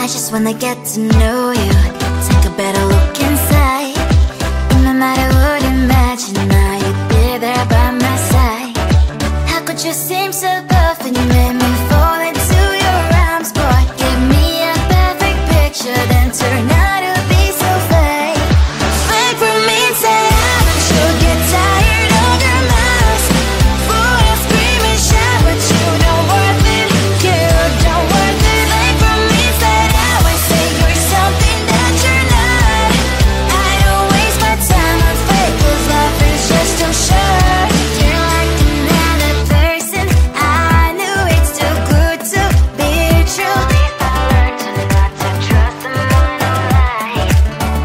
just wanna get to know you. Take a better look inside. No matter what, imagine now you'd be there by my side. How could you seem so perfect? You made me fall into your arms, boy. Give me a perfect picture, then turn out to be so fake. Fake for me, say I should get tired of your mouth. Full of scream and shout, but you don't worth it. You don't worth it. Fake for me, say I would say you're something that you're not. I don't waste my time on fake, 'cause life is just too short. You're like another person. I knew it's too good to be true. I learned to not to trust someone who lies.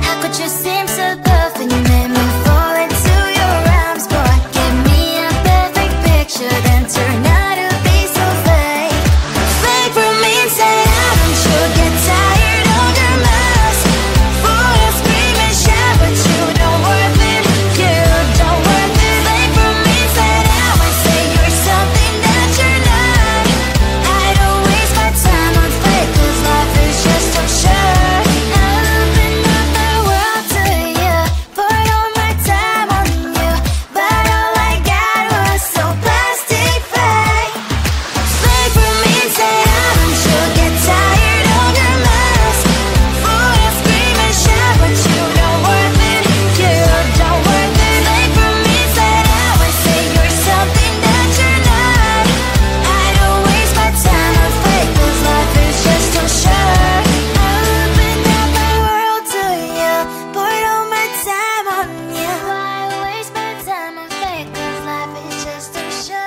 How could you seem so perfect? You made me fall into your arms, boy. Give me a perfect picture, then turn out to be so fake. Fake for me, say I should get tired of your mouth. Full of scream and shout, but you don't worth it. You don't worth it. Fake for me, say I would say you're something that you're not. I don't waste my time on fake, 'cause life is just too short. I open up my world to you, poured all my time on you, but all I got was so plastic fake. Fake for me, say I should get tired of your mouth. Full of scream and shout, but you don't worth it. You don't worth it. Fake for me, say I would say you're something that you're not. I don't waste my time on fake, 'cause life is just too short. I open up my world to you, poured all my time on you. Why waste my time on fake, 'cause life is just too short.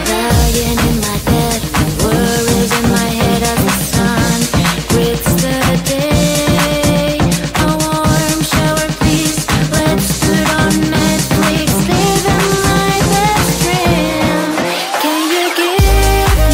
Lying in my bed, worries in my head as the sun grits the day. A warm shower, please. Let's put on Netflix, living my best dream. Can you give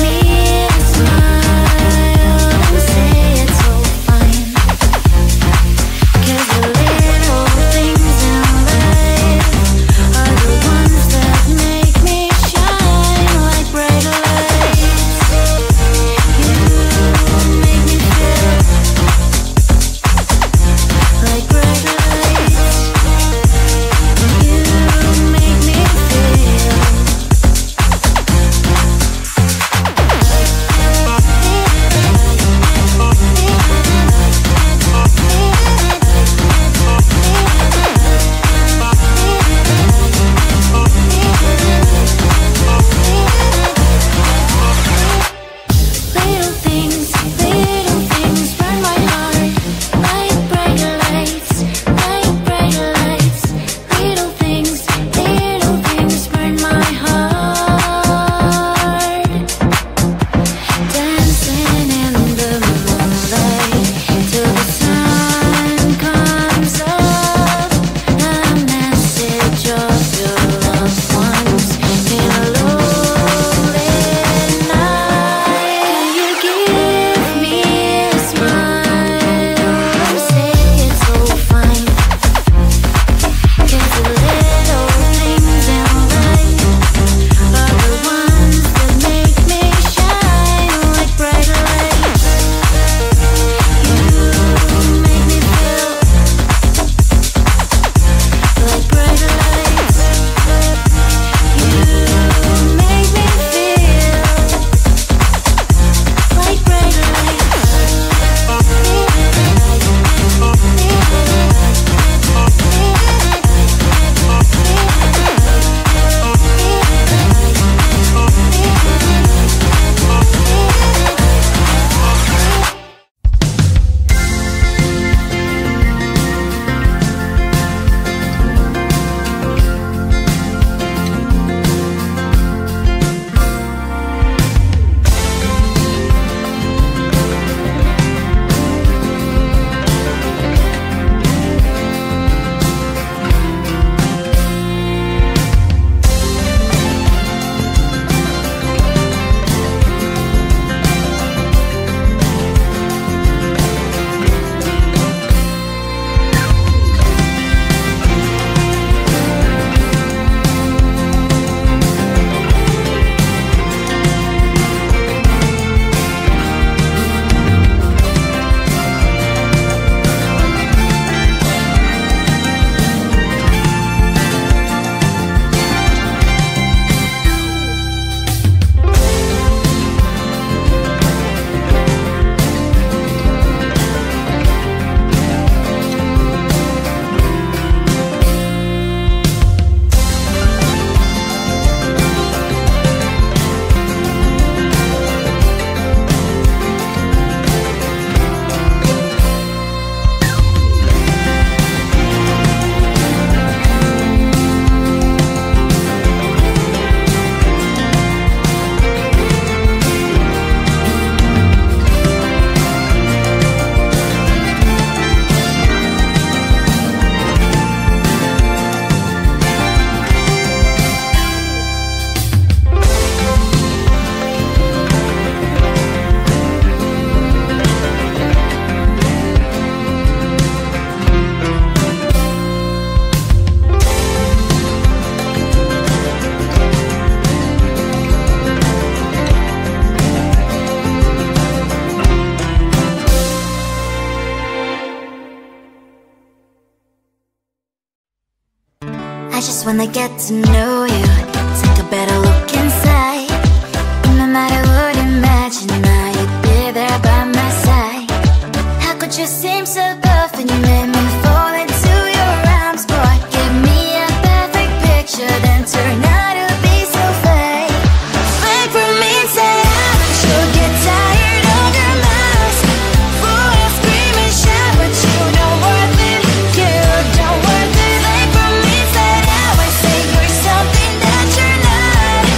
I just wanna get to know you, take a better look inside. And no matter what, imagine now you'd be there by my side. How could you seem so perfect? You made me fall into your arms, boy. Give me a perfect picture, then turn out to be so fake. Fake for me, say you'll get tired of your mask. Full of scream and shout, but you don't worth it. You don't worth it. Fake for me, say I say you're something that you're not.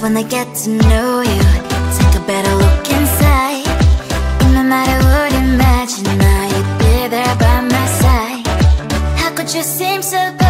when they get to know you. Take a better look inside. And no matter what, imagine now you'd be there by my side. How could you seem so